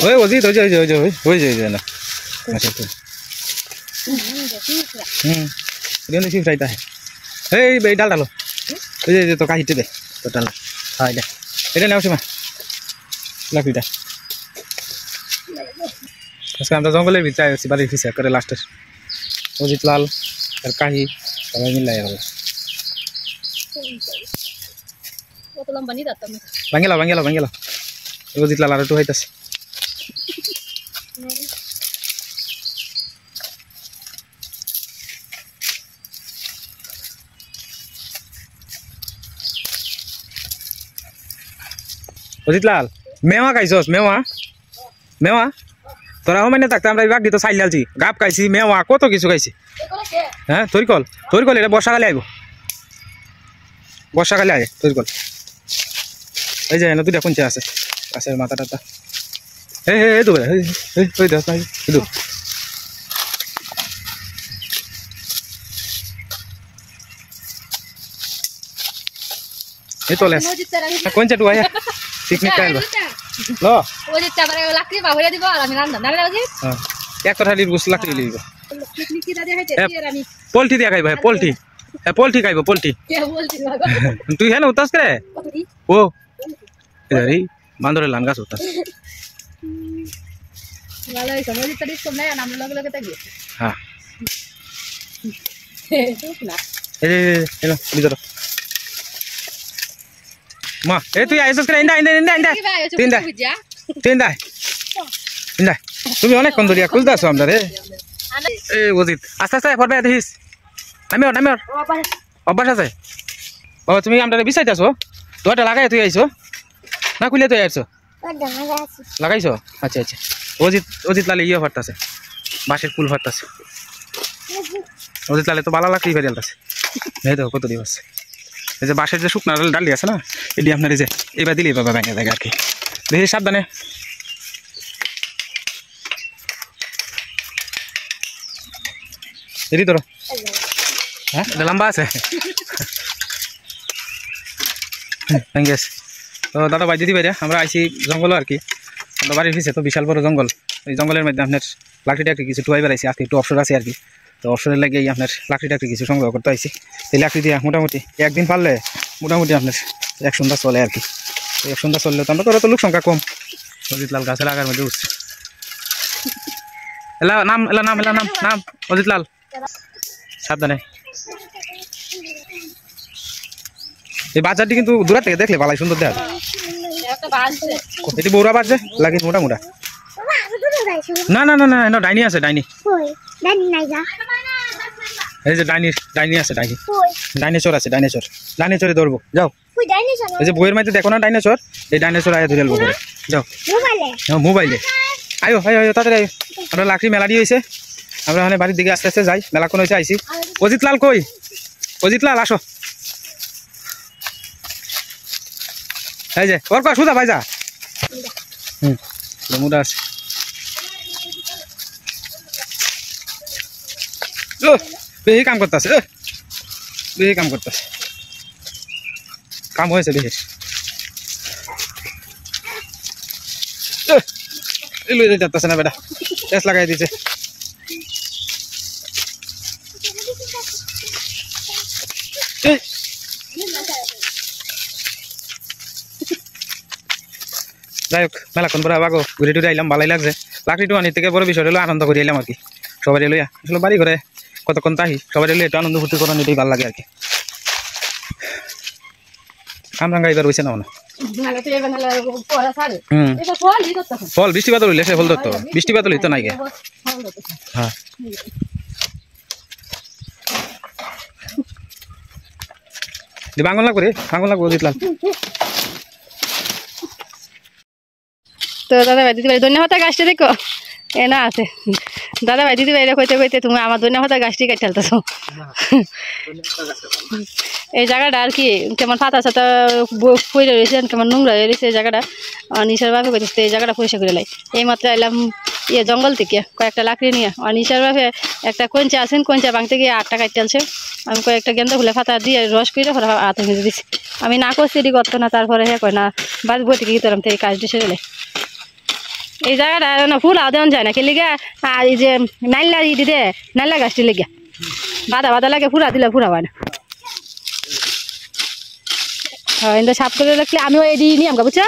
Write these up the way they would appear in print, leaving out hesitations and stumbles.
ওই অজিত ওই যে না আচ্ছা তো রিয়ন দেখি ফ্রাইটা এই ডাল ডালো ওই যে তো কাহিতে দে তো ডাল হ্যাঁ এটা নাও সীমা লাকড়িটা আজকে আমরা জঙ্গলের ভিতরে আছি বাড়ির পিছে করে লাস্টের অজিত লাল আর কাহি সবাই মিলাই গেল ভাঙ্গেলা অজিত লাল আর একটু হইতাছে অজিত লাল মেওয়া খাইছস মেওয়া তোরা মানে থাকতে আমরা বাঘ দিত চাইল ডালছি গাপ খাইছি মেওয়া কত কিছু খাইছি হ্যাঁ তৈরকল এটা বর্ষাকালে আইব বর্ষাকালে আয় তৈরকল এই যে নতুন কোনটা আছে গাছের মাথা টাতা এই তো ওই দেখ নাই এই তোলে কোনটা টু আয় পিকনিক টাইম লো ওই যে চাবারে লাকড়ি বাবরে দিব আর আমি রান্না নালে রাজি হ্যাঁ এক কথালির গোস লাকড়ি লইব পিকনিক কি দাদি খাইতে আর আমি পোল্ট্রি দিয়া খাইব পোল্ট্রি পোল্ট্রি খাইব পোল্ট্রি কে বলছি তুই হেন উতাস করে ও এদারি বান্দরে লান গাছ উতাস ভালো হইছে মই তো ডিস কম নাই নাম লগে তাই হ্যাঁ ঠিক না এই এলো বিজর মা এ তুই আইছস করে ইন্দা তিনটা তুমি অনেক কোন দরিয়া খুলতাছো আমরা রে এই অজিত আস্তে আস্তে পড়বে দেখিস নামিও অভ্যাস আছে ও তুমি আমরা বিছাইতাছো তোটা লাগাই তুই আইছো না খুলে তুই আইছো লাগাইছো আচ্ছা অজিত লালে ইয়ে ফাটতাছে বাঁশের কুল ফাটতাছে অজিত লালে তো বালা লাকড়ি ফেলতাছে এই তো কত দিবস এই যে বাঁশের যে শুকনা ডালি আছে না এটি আপনার এই যে এবার দিলেই পাবা ব্যাঙ্গা জায়গা আর কি দেখি সাবধানে এটি ধরো হ্যাঁ লম্বা আছে ব্যাঙ্গেস তো দাদা ভাই দিদি ভাইরা আমরা আইসি জঙ্গল আর কি আমরা বাড়ির পিছিয়ে তো বিশাল বড় জঙ্গল এই জঙ্গলের মধ্যে আপনার লাকড়িটা একটু কিছু টুয়াই বেড়াইছি আজকে একটু অবসর আছে আর কি তো অবসরের লাগে আপনার লাকড়িটা একটু কিছু সংগ্রহ করতে আইসি এই লাকড়ি দিয়ে মোটামুটি একদিন পারলে মোটামুটি আপনার এক সন্ধ্যা চলে আর কি এক সন্ধ্যা চললে তো আমরা তো লোক সংখ্যা কম অজিত লাল গাছের আগার মধ্যে উঠছে নাম অজিত লাল সাবধানে এই বাজারটি কিন্তু দূর থেকে দেখলে ভালাই সুন্দর দেখা এটি বৌরা বাজছে লাগে মোটা না ডাইনি আছে ডাইনি এই যে ডাইনি আছে ডাইনেচর আছে ডাইনেচরে ধরবো যাও এই যে বইয়ের মধ্যে দেখো না ডাইনেচর এই ডাইনেচর আয় ধরে আলবো যাও মোবাইলে আয়ো তাড়াতাড়ি আয়ো আমরা লাকড়ি মেলা দিয়ে হয়েছে আমরা ওখানে বাড়ির দিকে আস্তে আস্তে যাই মেলা কোন হয়েছে আইসি অজিত লাল কই অজিত লাল আসো এই যে ওর কর সুদা ভাই যা মুডা আছে বেশি কাম করতেছে কাম হয়েছে বেশি লই যাচ্ছে না বেটা টেস্ট লাগাই দিছে যাই হোক মেলাক্ষণ পরে আবাগো ঘুরে টুরে আইলাম ভালোই লাগছে লাকড়িটু আনি থেকে বড় বিষয় হলো আনন্দ করে এলাম আর কি সবাই লইয়া আসলে বাড়ি ঘরে কতক্ষণ তাহি সবাই লইয়া একটু আনন্দ ফুর্তি করানো এটাই ভালো লাগে আর কি কামরাঙ্গা এবার রয়েছে না ফল বৃষ্টি বাদল হইলে সে ফল ধরতো বৃষ্টি বাদল হইতো নাই গে হ্যাঁ বাঙন লাগবো দিতলাম তো দাদা ভাই দিদি ভাই ধন্যবাদ গাছটা দেখো এনা আছে দাদা ভাই দিদি ভাইরা কইতে তুমি আমার ধন্যবাদ গাছটি কাটতে ফেলতেছো এই জায়গাটা আর কি কেমন পাতা সাতা পড়ে রয়েছে কেমন নোংরা হয়ে রয়েছে এই জায়গাটা নিশার বাপে কইতেছে এই জায়গাটা পরিষ্কার করে লাই এই মাত্র এলাম ইয়ে জঙ্গল থেকে কয়েকটা লাকড়ি নিয়ে আর নিশার বাপে একটা কঞ্চা আছেন কঞ্চা ভাঙতে গিয়ে 8 টাকা চালছে আমি কয়েকটা গেন্দা ফুলে পাতা দিয়ে রস করে হাতে নিয়ে দিচ্ছি আমি না করছি এটি করতো না তারপরে হ্যাঁ কয় না বাদ বই থেকে গিয়ে এই কাজটি সেরে এই জায়গাটা না ফুল দেওয়া যায় না খেলে গিয়া আর এই যে নাইলা দিতে নাইলা গাছটি লেগে বাধা বাধা লাগে ফুরা দিলে ফুরা হয় না। হ্যাঁ কিন্তু সাফ করে রাখলে আমিও এই দিই নিয়ে আমাকে বুঝছো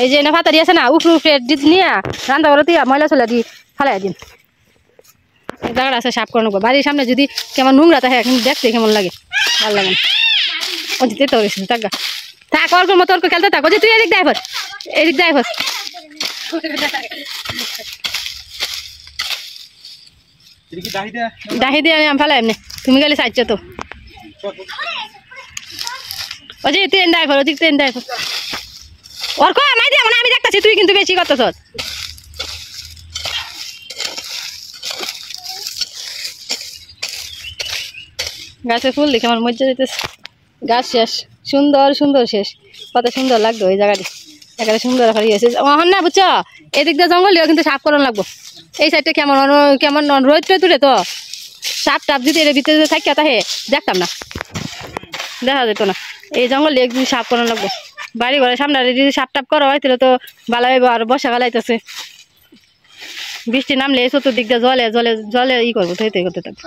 এই যে না ফাতারি আছে না উফরে উফরে দিত নিয়ে রান্না করে দিয়ে ময়লা চলে দিই ফেলাই দিন। এই জায়গাটা আছে সাফ করে নেবো বাড়ির সামনে যদি কেমন নোংরা থাকে কিন্তু দেখতে কেমন লাগে ভালো লাগে না। ও দিতে তো গেছিস থাক থাক অর্ক মতো অর্ক খেলতে থাক তুই এদিক দেয় ফর এদিক দেয় ফর ডাহি দিয়ে আমি ফেলাই এমনি তুমি গেলে চাইছো তো ও যে ট্রেন ড্রাইভার ওদিক ট্রেন ড্রাইভার অর্ক আমায় দিয়ে মানে আমি দেখতেছি তুই কিন্তু বেশি করতেছ। গাছে ফুল দেখে আমার মজা দিতেছে গাছ শেষ সুন্দর সুন্দর শেষ কত সুন্দর লাগতো ওই জায়গাটি এখানে সুন্দর হারিয়েছে হন না বুঝছো এদিক দিয়ে জঙ্গল কিন্তু সাফ করানো লাগবো এই সাইডটা কেমন কেমন রোদ টয় তুলে তো সাপ টাপ যদি এর ভিতরে থাকি তাহে দেখতাম না দেখা যেত না এই জঙ্গল একদিন সাফ করানো লাগবো বাড়ি ঘরের সামনে যদি সাপ টাপ করা হয় তাহলে তো ভালো হইব আর বর্ষাকাল আইতেছে বৃষ্টি নামলে চতুর্দিক দিয়ে জলে জলে জলে ই করবো থইতে করতে থাকবো।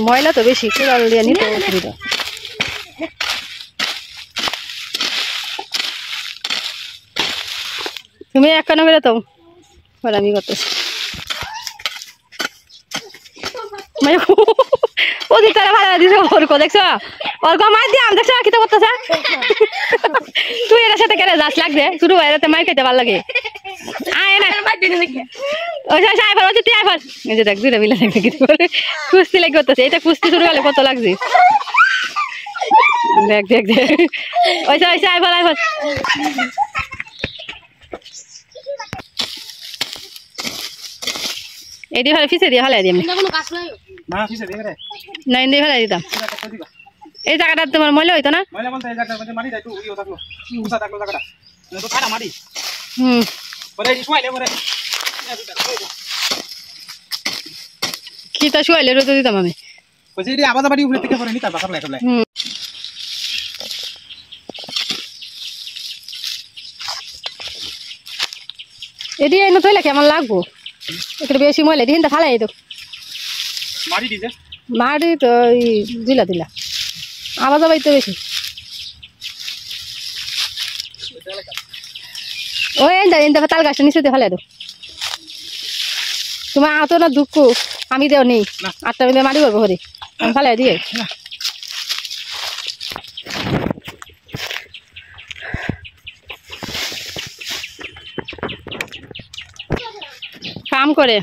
ময়লা তো বেশি কুড়াল দিয়ে নিতে অসুবিধা। তুমি এক কানে করে তো আমি করতেছি ওদিক তারা ভাড়া দিছে অর্ক দেখছো অর্ক মার দিয়ে আম দেখছো কিতা করতেছে তুই এর সাথে কেন যাস লাগবে শুরু হয় মার খেতে ভালো লাগে আয় না ওই আইবার তুই আইবার এই যে দেখ দুইটা মিলে দেখতে কি করে কুস্তি লেগে করতেছে এটা কুস্তি শুরু হলে কত লাগছে দেখ দেখ দেখ ওই আইবার আইবার এই দিয়ে ফিসে দিয়ে ফেলাই দিই না এনে ফেলাই দিতাম এই জায়গাটা তোমার ময়লা হইতো না কিতা শুয়াইলে রোদ দিতাম আমি এদি এনে থইলে কেমন লাগবো একটু বেশি ময়লা দিন ফালাই তো মাটি তো দিলা দিলা আবার যাবাই তো বেশি ওই এনে তাল গাছটা নিচে ফেলাই দো তোমার আতো না দুঃখ আমি দেও নেই আটটা মিলে মারি করবো হরে আমি ফেলাই দিয়ে কাম করে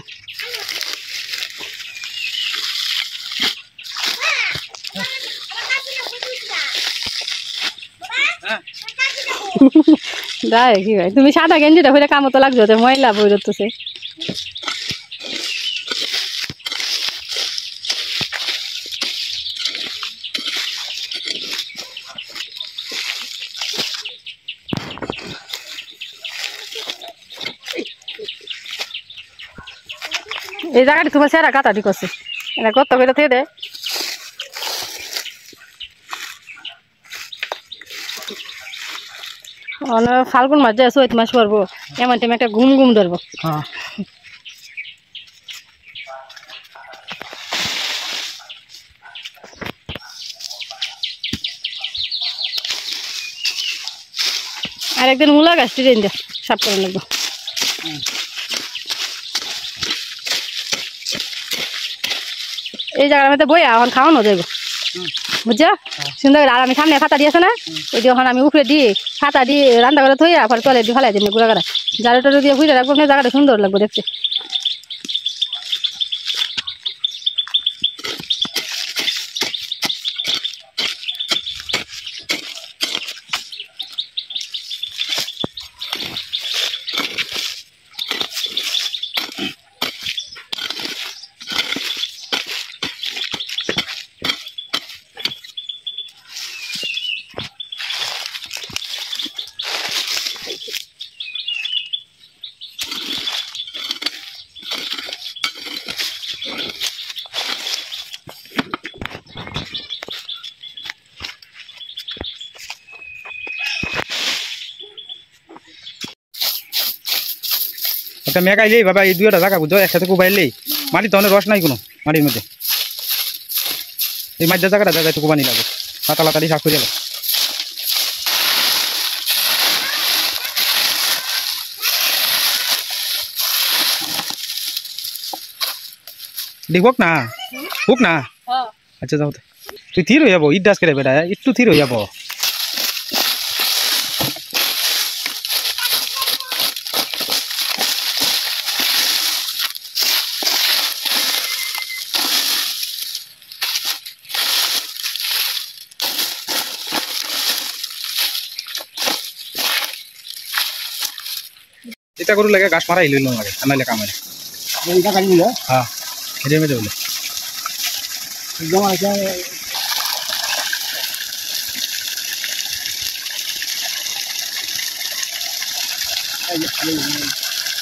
দাঁড়ে কি ভাই তুমি সাদা গেঞ্জিটা হইলে কামতো লাগছো তো ময়লা বই ধরতেছে এই জায়গাটা তোমার সেরা কাটাটি করছে এটা কত করে থেকে দেয় ফাল্গুন মাস যায় চৈত মাস পড়বো এমন টাইম একটা ঘুম ঘুম ধরবো আর একদিন মূলা গাছটি রেঞ্জ সাফ করে লাগবো এই জায়গার মধ্যে বই এখন খাওয়ানো যাইব বুঝছো সুন্দর আর আমি সামনে খাতা দিয়েছে না ওই যখন আমি উপরে দিয়ে খাতা দিয়ে রান্না করে থইয়া পরে তলে দিয়ে ফেলাই দিন গুঁড়া গাড়া জারো টারো দিয়ে বুঝে রাখবো না জায়গাটা সুন্দর লাগবে দেখতে একটা মেঘ আইলেই বাবা এই দুইটা জায়গা বুঝো একসাথে কুবাইলেই মাটি তো অনেক রস নাই কোনো মাটির মধ্যে এই মাঝের জায়গাটা জায়গায় একটু কুবানি লাগে পাতা লাতা দিয়ে সাফ করে যাবে দেখ হোক না আচ্ছা যাও তুই থির হয়ে যাবো ইট ডাস করে বেটা একটু থির হয়ে যাবো এটা করু লাগে গাছ মারা ইলিল লাগে আনাইলে কাম হয় এটা কাটি দিলে হ্যাঁ এর মধ্যে বলে একদম আছে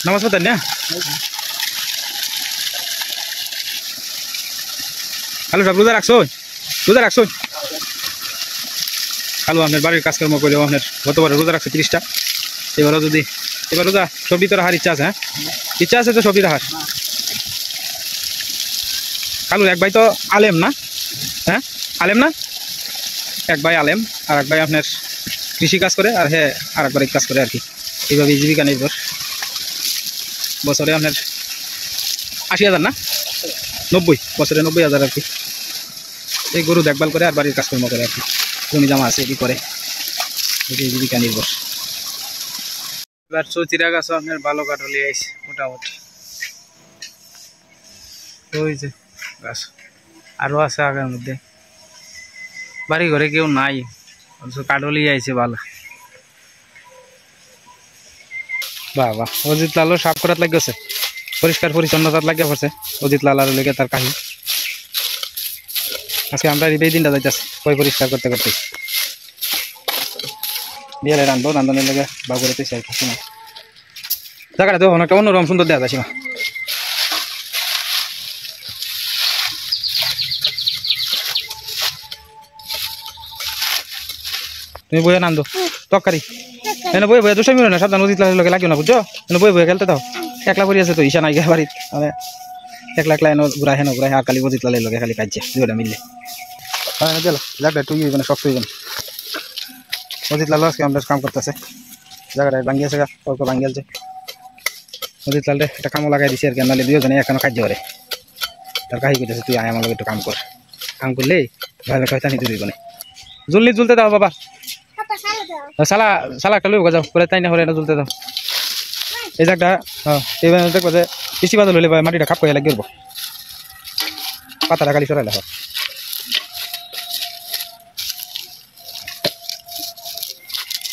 নামাজ পড়তেন না হ্যালো সব রোজা রাখছো হ্যালো আপনার বাড়ির কাজকর্ম করে আপনার গতবার রোজা রাখছো 30টা এবারও যদি এবার রোজা সবজি তো রাখার ইচ্ছা আছে হ্যাঁ ইচ্ছা আছে তো সবজি রাখার কালু এক ভাই তো আলেম না হ্যাঁ আলেম না এক ভাই আলেম আর এক ভাই আপনার কৃষি কাজ করে আর হ্যাঁ আর একবার কাজ করে আর কি এইভাবে জীবিকা নির্ভর বছরে আপনার 80,000 না 90 বছরে 90,000 আর কি এই গরু দেখভাল করে আর বাড়ির কাজকর্ম করে আর কি জমি জামা আছে কি করে জীবিকা নির্ভর এবার চৌচিরা গাছও আপনার ভালো কাটলি আইছে মোটামুটি ওই যে গাছ আরও আছে আগের মধ্যে বাড়ি ঘরে কেউ নাই কাটলি আইছে ভালো বাবা অজিত লালও সাফ করাত লাগছে পরিষ্কার পরিচ্ছন্নতার লাগে পড়ছে অজিত লাল আর লেগে তার কাহিনী আজকে আমরা এই দিনটা যাইতেছি কই পরিষ্কার করতে করতে বিয়ালে রান্ধবো রান্ধনের লেগে বা করতে চাই কিছু না জায়গাটা তো অনেকটা অন্যরকম সুন্দর দেওয়া যায় সীমা তুমি বইয়ে নান্দো তরকারি এনে বই বইয়ে দুশো মিলে না সাবধান অজিত লালের লগে লাগিও না বুঝছো এনে বই বইয়ে খেলতে দাও একলা পড়ি আছে তো ঈশা নাই গিয়ে বাড়িতে মানে একলা একলা এনে ঘুরাই হেন ঘুরাই আর খালি অজিত লালের লগে খালি কাজছে দুটা মিললে গেল জায়গাটা একটু মানে শক্ত হয়ে যাবে অজিত লাল আজকে আমরা কাম করতেছে জায়গাটা ভাঙিয়েছে অল্প ভাঙিয়েছে অজিত লাল একটা কামও লাগাই দিছে আর কি নাহলে দুজনে এখনো কাজ করে তার কাহি করতেছে তুই আয় আমার একটু কাম কর কাম করলে ভালো কথা নিতে দিব না জলদি জ্বলতে দাও বাবা সালা সালা একটা লোক যাও পরে তাই না হলে এটা জ্বলতে দাও এই জায়গাটা হ্যাঁ এইবার দেখবো যে বৃষ্টি বাদল হলে মাটিটা খাপ করে লাগিয়ে পাতাটা খালি সরাইলে হয়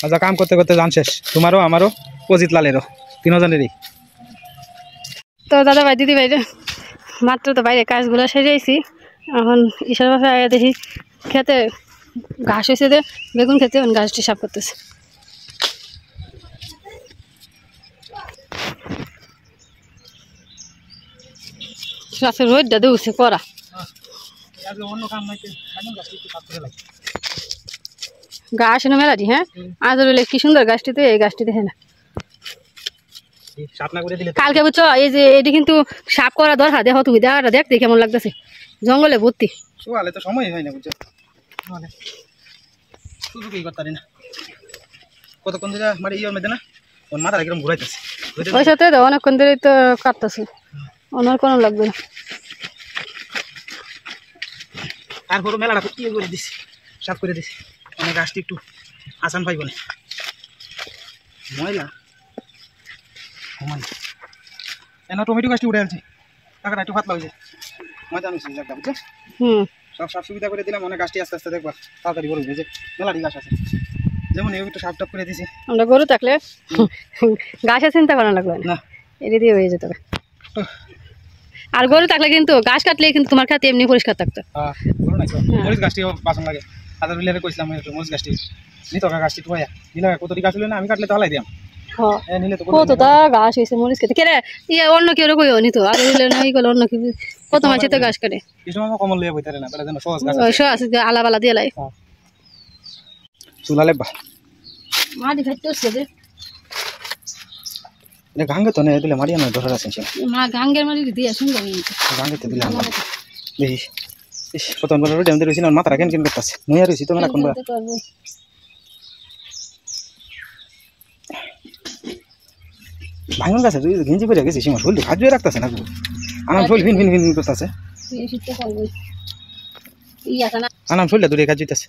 আচ্ছা কাম করতে করতে জান শেষ তোমারও আমারও অজিত লালেরও তিনজনেরই তো দাদা ভাই দিদি ভাই মাত্র তো বাইরে কাজগুলো সেরেছি এখন ঈশ্বর বাপে আগে দেখি খেতে ঘাস হয়েছে যে বেগুন খেতে ঘাসটি সাফ করতেছে গাছের রোদটা দেউছে করা গাছ এনে মেলাটি হ্যাঁ আজ রইলে কি সুন্দর গাছটি তো এই গাছটি দেখে না কালকে বুঝছো এই যে এটি কিন্তু সাফ করা দরকার দেখো তুমি দেখাটা দেখতে কেমন লাগতেছে জঙ্গলে ভর্তি তো সময় হয় না বুঝছো সুযোগই করতে না কতক্ষণ ধরে মানে ইয়ের মধ্যে না ওর মাথা একদম ঘুরাইতেছে ওই সাথে তো অনেকক্ষণ ধরে তো কাটতেছে ওনার কোনো লাগবে না তারপরে মেলাটা ইয়ে করে দিছি সাফ করে দিছি অনেক গাছটি একটু আসান পাইব না ময়লা এনে টমেটো গাছটি উঠে আনছি টাকাটা একটু পাতলা হয়েছে মজা নিচ্ছে জায়গাটা বুঝছো সব সাফ সুবিধা করে দিলাম অনেক গাছটি আস্তে আস্তে দেখবা তাড়াতাড়ি বড় হয়েছে মেলাটি গাছ আছে যেমন এই একটু সাফ টাপ করে দিছি আমরা গরু থাকলে গাছের চিন্তা করা লাগবে না এটি দিয়ে হয়ে যেতে হবে আর গরু থাকলে কিন্তু গাছ কাটলে কিন্তু তোমার খাতে এমনি পরিষ্কার থাকতো মরিচ গাছটি বাসন লাগে হাজার মিলিয়ারে কইছিলাম মরিচ গাছটি নিতো গাছটি তো নিলে কত গাছ হলো না আমি কাটলে তো হালাই দিলাম কতটা গাছ হয়েছে মরিচ খেতে কেরে ইয়ে অন্য কেউ কইও নিত আর অন্য কি কত মানুষ তো গাছ কাটে কমল লিয়ে বইতে না যেন সহজ গাছ আলা বালা দিয়ে লাই চুলা লেবা মাটি খাইতে হচ্ছে যে এটা গাঙ্গে তো নেই দিলে মারিয়া নয় ধরার আছে মা গাঙ্গের মারি দিয়ে সুন্দর গাঙ্গেতে দিলে আমরা দেখিস ইস কত বড় ড্যাম রয়েছে না মাথা রাখেন কেন করতেছে নইয়া রয়েছি তো মেলা কোন ভাঙন গাছে তুই গেঞ্জি পরে গেছিস আমার শরীর খাজুয়ে রাখতেছে না আনাম শরীর ভিন ভিন ভিন করতেছে আনাম শরীর দূরে খাজুইতেছে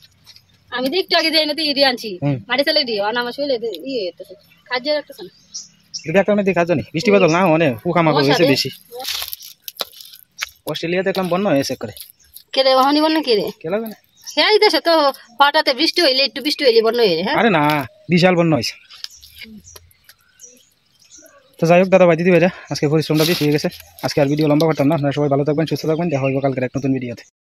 আমি তো একটু আগে যাই না তো ইডি আনছি মাটি চালে দিও আর আমার শরীরে ইয়ে হইতেছে খাদ্য রাখতেছে না এটা একটা মেয়েদের কাজ জানি বৃষ্টি বাদল না মানে পোকামাকড় হয়েছে বেশি অস্ট্রেলিয়া দেখলাম বন্যা হয়েছে করে কে রে হনি বল না কে রে কে লাগবে না হ্যাঁ এই দেশে তো হঠাৎ বৃষ্টি হইলে একটু বৃষ্টি হইলে বন্যা হয়ে যায় হ্যাঁ আরে না বিশাল বন্যা হয়েছে তো যাই হোক দাদা ভাই দিদি ভাইরা আজকে পরিশ্রমটা বেশি হয়ে গেছে আজকে আর ভিডিও লম্বা করতাম না আপনারা সবাই ভালো থাকবেন সুস্থ থাকবেন দেখা হইব কালকের এক নতুন ভিডিওতে।